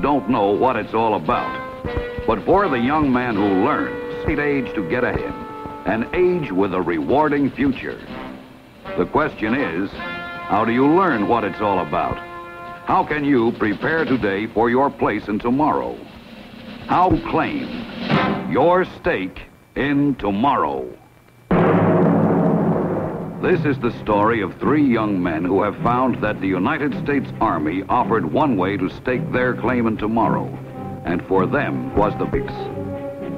don't know what it's all about. But for the young man who learns, great age to get ahead, an age with a rewarding future. The question is, how do you learn what it's all about? How can you prepare today for your place in tomorrow? How to claim your stake in tomorrow? This is the story of 3 young men who have found that the United States Army offered one way to stake their claim in tomorrow, and for them was the fix.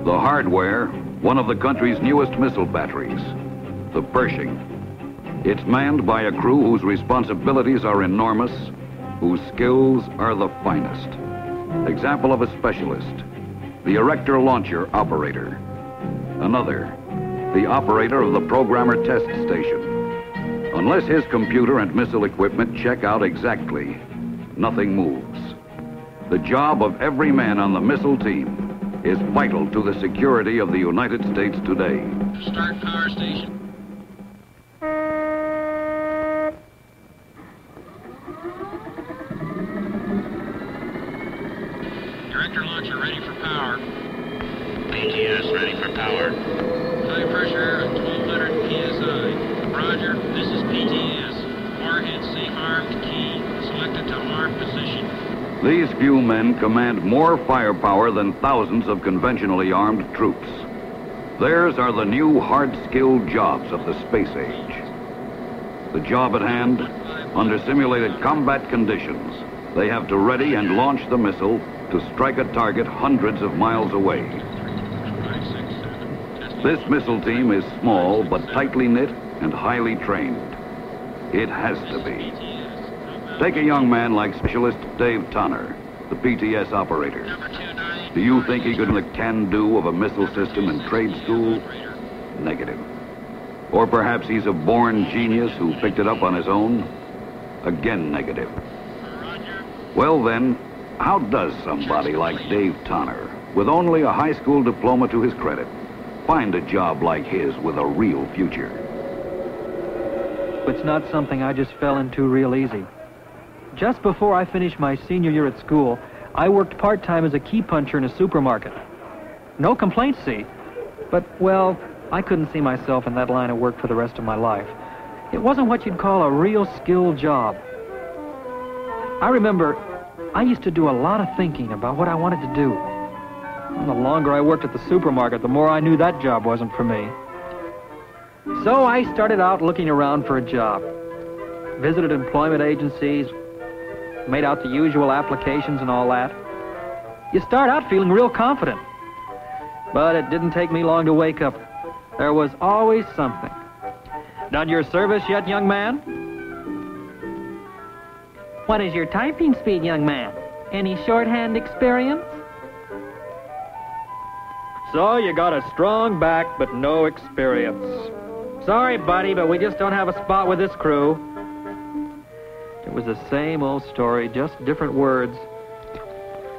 The hardware, one of the country's newest missile batteries, the Pershing. It's manned by a crew whose responsibilities are enormous, whose skills are the finest. Example of a specialist, the erector launcher operator. Another, the operator of the programmer test station. Unless his computer and missile equipment check out exactly, nothing moves. The job of every man on the missile team is vital to the security of the United States today. Start power station. Director launcher ready for power. PTS ready for power. High pressure air at 1200 PSI. Roger, this is PTS. Warhead safe armed key. Selected to arm position. These few men command more firepower than thousands of conventionally armed troops. Theirs are the new hard-skilled jobs of the space age. The job at hand, under simulated combat conditions, they have to ready and launch the missile to strike a target hundreds of miles away. This missile team is small but tightly knit and highly trained. It has to be. Take a young man like Specialist Dave Tonner, the PTS operator. Do you think he could do the can-do of a missile system in trade school? Negative. Or perhaps he's a born genius who picked it up on his own? Again, negative. Well then, how does somebody like Dave Tonner, with only a high school diploma to his credit, find a job like his with a real future? It's not something I just fell into real easy. Just before I finished my senior year at school, I worked part-time as a key puncher in a supermarket. No complaints, see? But, well, I couldn't see myself in that line of work for the rest of my life. It wasn't what you'd call a real skilled job. I remember I used to do a lot of thinking about what I wanted to do. And the longer I worked at the supermarket, the more I knew that job wasn't for me. So I started out looking around for a job. Visited employment agencies, made out the usual applications and all that. You start out feeling real confident. But it didn't take me long to wake up. There was always something. Done your service yet, young man? What is your typing speed, young man? Any shorthand experience? So you got a strong back, but no experience. Sorry, buddy, but we just don't have a spot with this crew. It was the same old story, just different words.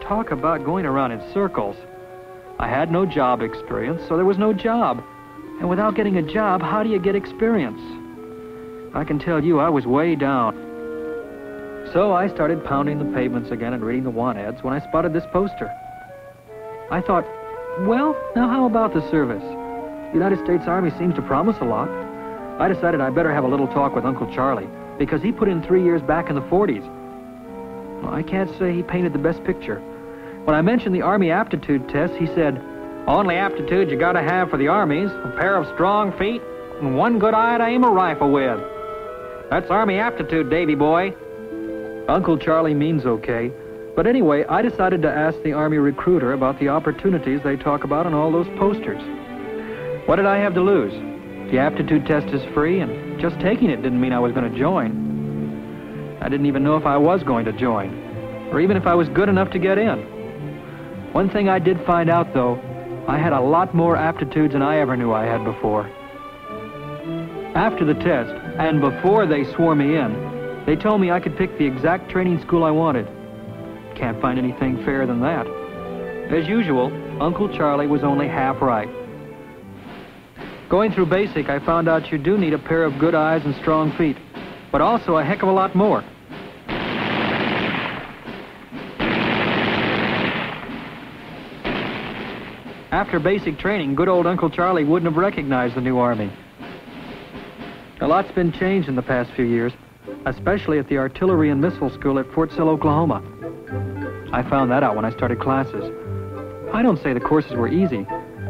Talk about going around in circles. I had no job experience, so there was no job. And without getting a job, how do you get experience? I can tell you I was way down. So I started pounding the pavements again and reading the want ads when I spotted this poster. I thought, well, now how about the service? The United States Army seems to promise a lot. I decided I better have a little talk with Uncle Charlie, because he put in 3 years back in the 40s. Well, I can't say he painted the best picture. When I mentioned the Army aptitude test, he said, only aptitude you gotta have for the Army's a pair of strong feet and one good eye to aim a rifle with. That's Army aptitude, Davy boy. Uncle Charlie means okay. But anyway, I decided to ask the Army recruiter about the opportunities they talk about on all those posters. What did I have to lose? The aptitude test is free, and just taking it didn't mean I was going to join. I didn't even know if I was going to join, or even if I was good enough to get in. One thing I did find out, though, I had a lot more aptitudes than I ever knew I had before. After the test, and before they swore me in, they told me I could pick the exact training school I wanted. Can't find anything fairer than that. As usual, Uncle Charlie was only half right. Going through basic, I found out you do need a pair of good eyes and strong feet, but also a heck of a lot more. After basic training, good old Uncle Charlie wouldn't have recognized the new Army. A lot's been changed in the past few years, especially at the Artillery and Missile School at Fort Sill, Oklahoma. I found that out when I started classes. I don't say the courses were easy,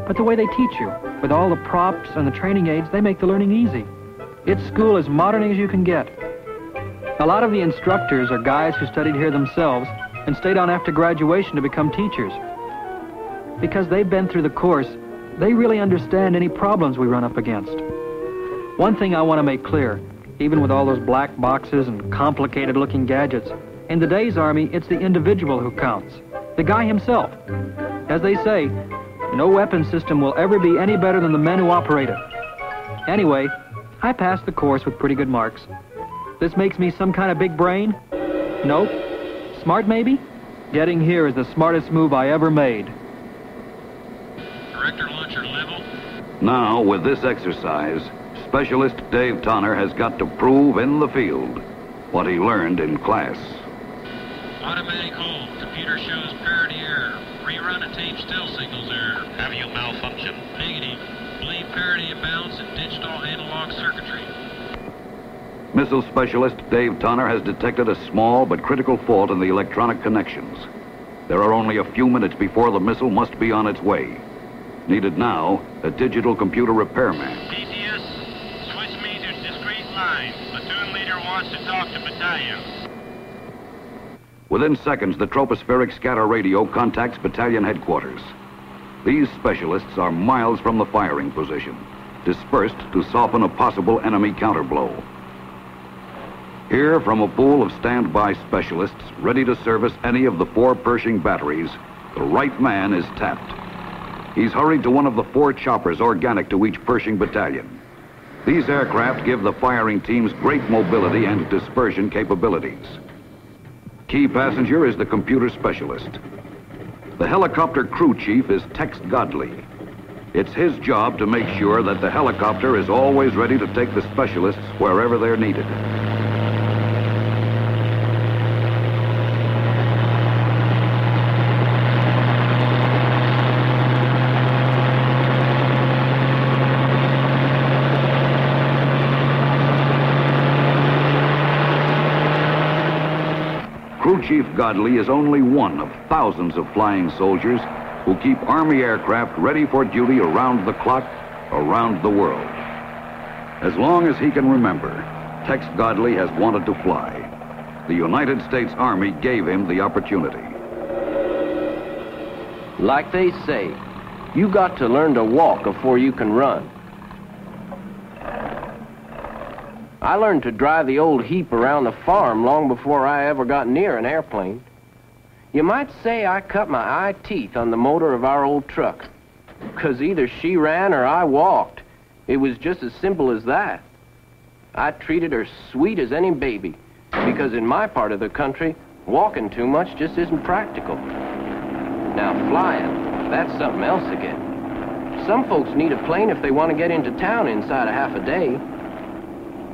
but the way they teach you, with all the props and the training aids, they make the learning easy. Its school as modern as you can get. A lot of the instructors are guys who studied here themselves and stayed on after graduation to become teachers. Because they've been through the course, they really understand any problems we run up against. One thing I want to make clear, even with all those black boxes and complicated-looking gadgets, in today's Army, it's the individual who counts, the guy himself. As they say, no weapon system will ever be any better than the men who operate it. Anyway, I passed the course with pretty good marks. This makes me some kind of big brain? Nope. Smart, maybe? Getting here is the smartest move I ever made. Director launcher level. Now, with this exercise, Specialist Dave Tonner has got to prove in the field what he learned in class. Automatic hold. Computer shows parity error. Rerun of tape still signals error. Have you malfunction? Negative. Believe parity of balance in digital analog circuitry. Missile Specialist Dave Tonner has detected a small but critical fault in the electronic connections. There are only a few minutes before the missile must be on its way. Needed now, a digital computer repairman. PTS, switch meters, discrete line. Platoon leader wants to talk to battalion. Within seconds, the tropospheric scatter radio contacts battalion headquarters. These specialists are miles from the firing position, dispersed to soften a possible enemy counterblow. Here, from a pool of standby specialists ready to service any of the 4 Pershing batteries, the right man is tapped. He's hurried to one of the 4 choppers organic to each Pershing battalion. These aircraft give the firing teams great mobility and dispersion capabilities. Key passenger is the computer specialist. The helicopter crew chief is Tex Godley. It's his job to make sure that the helicopter is always ready to take the specialists wherever they're needed. Crew Chief Godley is only one of thousands of flying soldiers who keep Army aircraft ready for duty around the clock, around the world. As long as he can remember, Tex Godley has wanted to fly. The United States Army gave him the opportunity. Like they say, you got to learn to walk before you can run. I learned to drive the old heap around the farm long before I ever got near an airplane. You might say I cut my eye teeth on the motor of our old truck, 'cause either she ran or I walked. It was just as simple as that. I treated her sweet as any baby, because in my part of the country, walking too much just isn't practical. Now flying, that's something else again. Some folks need a plane if they want to get into town inside of half a day.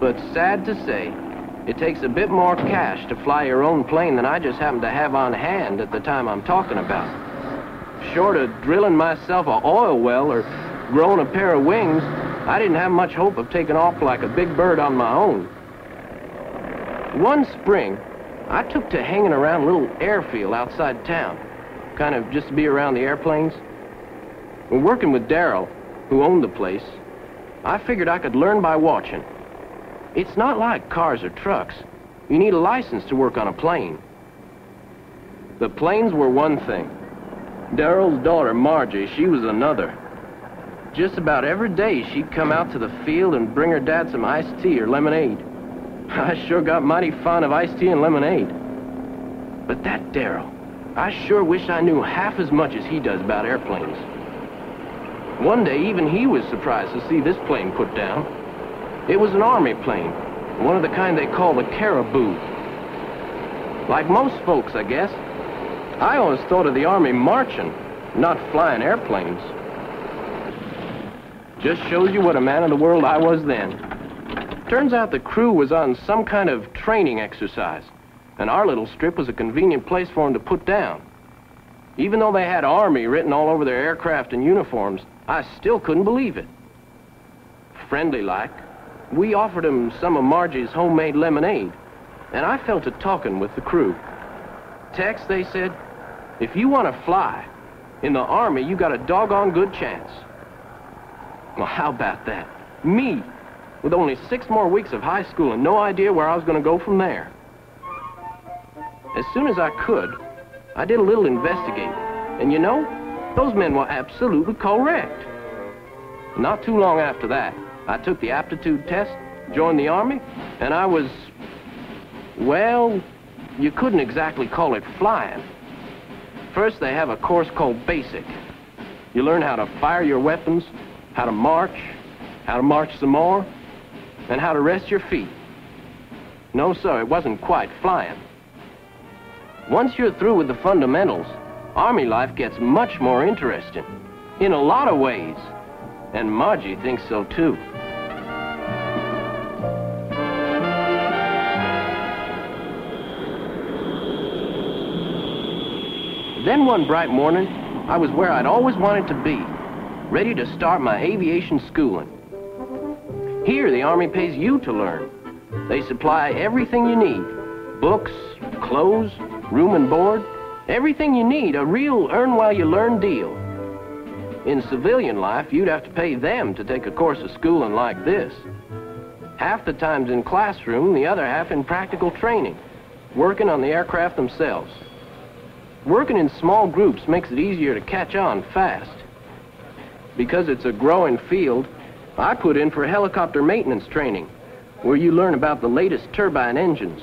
But sad to say, it takes a bit more cash to fly your own plane than I just happen to have on hand at the time I'm talking about. Short of drilling myself an oil well or growing a pair of wings, I didn't have much hope of taking off like a big bird on my own. One spring, I took to hanging around a little airfield outside town, kind of just to be around the airplanes. When working with Darrell, who owned the place, I figured I could learn by watching. It's not like cars or trucks. You need a license to work on a plane. The planes were one thing. Darrell's daughter, Margie, she was another. Just about every day, she'd come out to the field and bring her dad some iced tea or lemonade. I sure got mighty fond of iced tea and lemonade. But that Darrell, I sure wish I knew half as much as he does about airplanes. One day, even he was surprised to see this plane put down. It was an Army plane, one of the kind they call the Caribou. Like most folks, I guess, I always thought of the Army marching, not flying airplanes. Just shows you what a man of the world I was then. Turns out the crew was on some kind of training exercise, and our little strip was a convenient place for them to put down. Even though they had Army written all over their aircraft and uniforms, I still couldn't believe it. Friendly-like, we offered them some of Margie's homemade lemonade, and I fell to talking with the crew. Tex, they said, if you want to fly, in the Army, you got a doggone good chance. Well, how about that? Me, with only 6 more weeks of high school and no idea where I was going to go from there. As soon as I could, I did a little investigating. And you know, those men were absolutely correct. Not too long after that, I took the aptitude test, joined the Army, and I was, well, you couldn't exactly call it flying. First, they have a course called Basic. You learn how to fire your weapons, how to march some more, and how to rest your feet. No, sir, it wasn't quite flying. Once you're through with the fundamentals, Army life gets much more interesting, in a lot of ways. And Margie thinks so, too. Then one bright morning, I was where I'd always wanted to be, ready to start my aviation schooling. Here, the Army pays you to learn. They supply everything you need: books, clothes, room and board, everything you need, a real earn-while-you-learn deal. In civilian life, you'd have to pay them to take a course of schooling like this. Half the time's in classroom, the other half in practical training, working on the aircraft themselves. Working in small groups makes it easier to catch on fast. Because it's a growing field, I put in for helicopter maintenance training, where you learn about the latest turbine engines.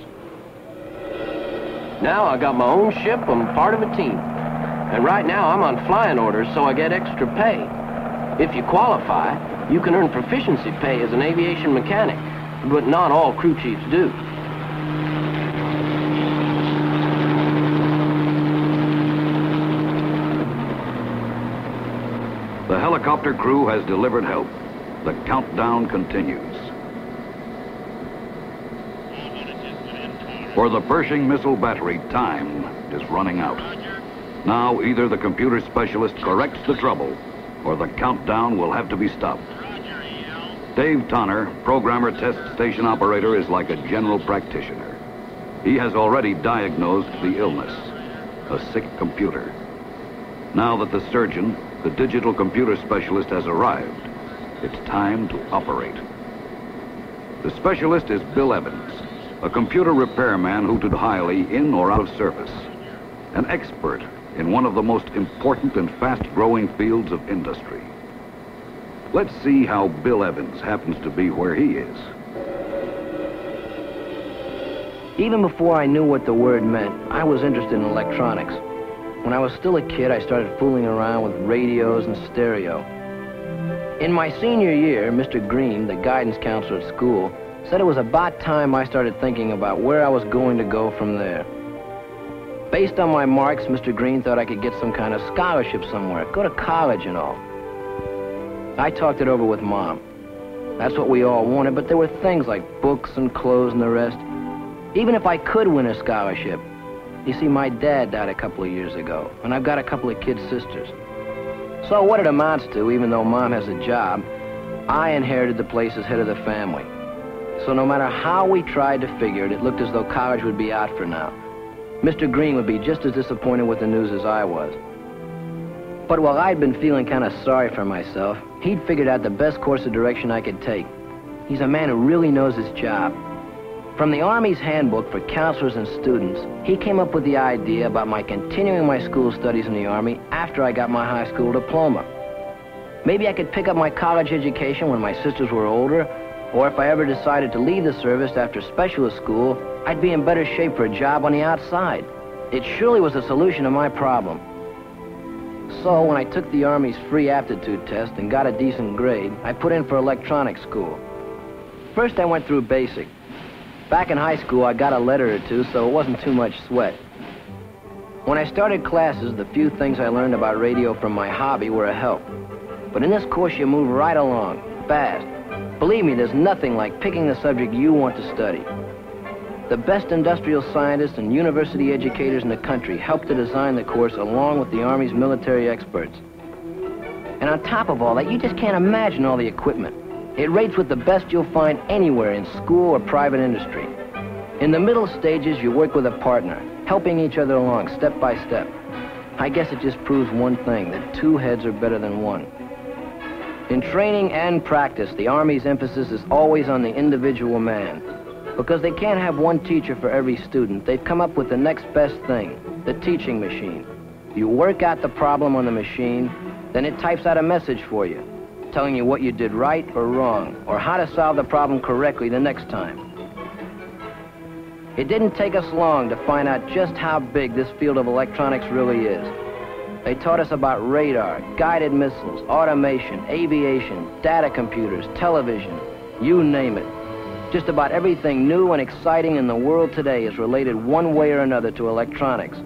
Now I got my own ship, I'm part of a team. And right now I'm on flying orders, so I get extra pay. If you qualify, you can earn proficiency pay as an aviation mechanic, but not all crew chiefs do. The helicopter crew has delivered help. The countdown continues. For the Pershing missile battery, time is running out. Now, either the computer specialist corrects the trouble, or the countdown will have to be stopped. Dave Tonner, programmer test station operator, is like a general practitioner. He has already diagnosed the illness, a sick computer. Now that the surgeon, the digital computer specialist, has arrived, it's time to operate. The specialist is Bill Evans, a computer repairman who did highly in or out of service, an expert in one of the most important and fast-growing fields of industry. Let's see how Bill Evans happens to be where he is. Even before I knew what the word meant, I was interested in electronics. When I was still a kid, I started fooling around with radios and stereo. In my senior year, Mr. Green, the guidance counselor at school, said it was about time I started thinking about where I was going to go from there. Based on my marks, Mr. Green thought I could get some kind of scholarship somewhere, go to college and all. I talked it over with Mom. That's what we all wanted, but there were things like books and clothes and the rest. Even if I could win a scholarship. You see, my dad died a couple of years ago, and I've got a couple of kid sisters. So what it amounts to, even though Mom has a job, I inherited the place as head of the family. So no matter how we tried to figure it, it looked as though college would be out for now. Mr. Green would be just as disappointed with the news as I was. But while I'd been feeling kind of sorry for myself, he'd figured out the best course of direction I could take. He's a man who really knows his job. From the Army's handbook for counselors and students, he came up with the idea about my continuing my school studies in the Army after I got my high school diploma. Maybe I could pick up my college education when my sisters were older, or if I ever decided to leave the service after specialist school, I'd be in better shape for a job on the outside. It surely was a solution to my problem. So when I took the Army's free aptitude test and got a decent grade, I put in for electronics school. First I went through basic. Back in high school, I got a letter or two, so it wasn't too much sweat. When I started classes, the few things I learned about radio from my hobby were a help. But in this course, you move right along, fast. Believe me, there's nothing like picking the subject you want to study. The best industrial scientists and university educators in the country helped to design the course along with the Army's military experts. And on top of all that, you just can't imagine all the equipment. It rates with the best you'll find anywhere in school or private industry. In the middle stages, you work with a partner, helping each other along step by step. I guess it just proves one thing, that two heads are better than one. In training and practice, the Army's emphasis is always on the individual man. Because they can't have one teacher for every student, they've come up with the next best thing, the teaching machine. You work out the problem on the machine, then it types out a message for you, telling you what you did right or wrong, or how to solve the problem correctly the next time. It didn't take us long to find out just how big this field of electronics really is. They taught us about radar, guided missiles, automation, aviation, data computers, television, you name it. Just about everything new and exciting in the world today is related one way or another to electronics.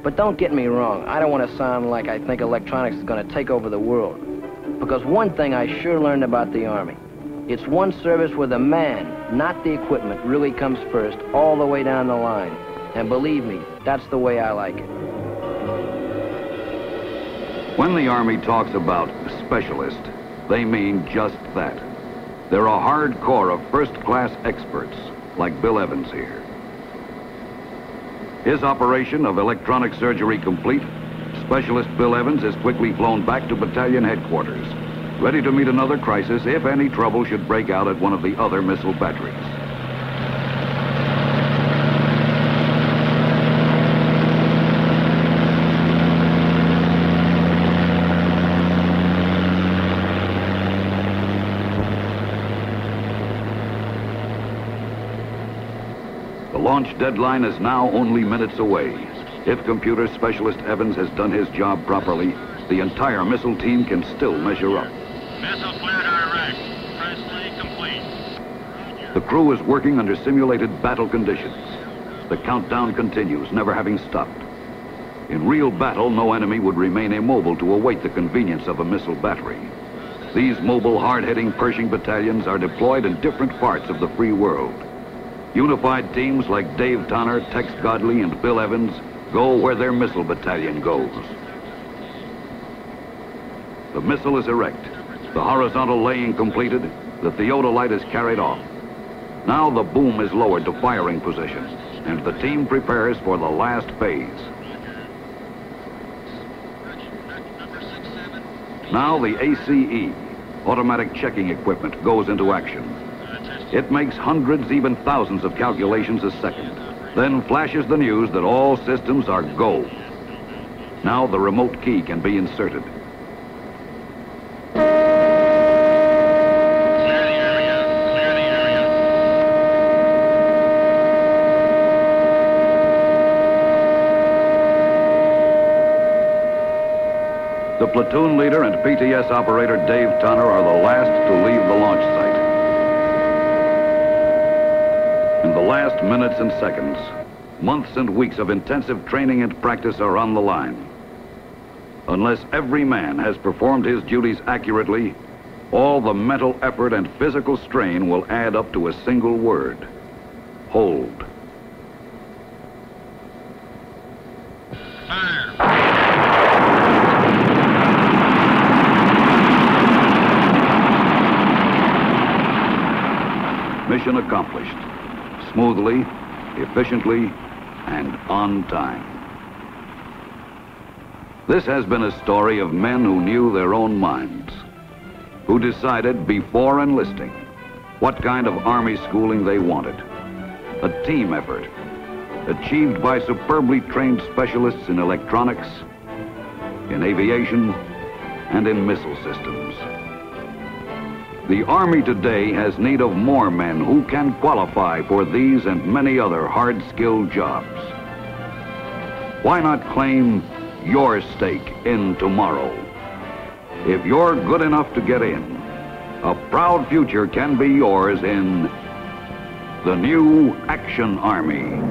But don't get me wrong, I don't want to sound like I think electronics is going to take over the world. Because one thing I sure learned about the Army, it's one service where the man, not the equipment, really comes first all the way down the line. And believe me, that's the way I like it. When the Army talks about specialist, they mean just that. They're a hard core of first-class experts, like Bill Evans here. His operation of electronic surgery complete, Specialist Bill Evans is quickly flown back to battalion headquarters, ready to meet another crisis if any trouble should break out at one of the other missile batteries. The launch deadline is now only minutes away. If computer specialist Evans has done his job properly, the entire missile team can still measure up. Missile flare direct. Press complete. The crew is working under simulated battle conditions. The countdown continues, never having stopped. In real battle, no enemy would remain immobile to await the convenience of a missile battery. These mobile, hard-hitting Pershing battalions are deployed in different parts of the free world. Unified teams like Dave Tonner, Tex Godley, and Bill Evans go where their missile battalion goes. The missile is erect, the horizontal laying completed, the theodolite is carried off. Now the boom is lowered to firing position, and the team prepares for the last phase. Now the ACE, automatic checking equipment, goes into action. It makes hundreds, even thousands of calculations a second, then flashes the news that all systems are go. Now the remote key can be inserted. Clear the area. Clear the area. The platoon leader and PTS operator Dave Tonner are the last to leave the launch site. In the last minutes and seconds, months and weeks of intensive training and practice are on the line. Unless every man has performed his duties accurately, all the mental effort and physical strain will add up to a single word: hold. Fire. Mission accomplished. Smoothly, efficiently, and on time. This has been a story of men who knew their own minds, who decided before enlisting what kind of Army schooling they wanted. A team effort, achieved by superbly trained specialists in electronics, in aviation, and in missile systems. The Army today has need of more men who can qualify for these and many other hard-skilled jobs. Why not claim your stake in tomorrow? If you're good enough to get in, a proud future can be yours in the new Action Army.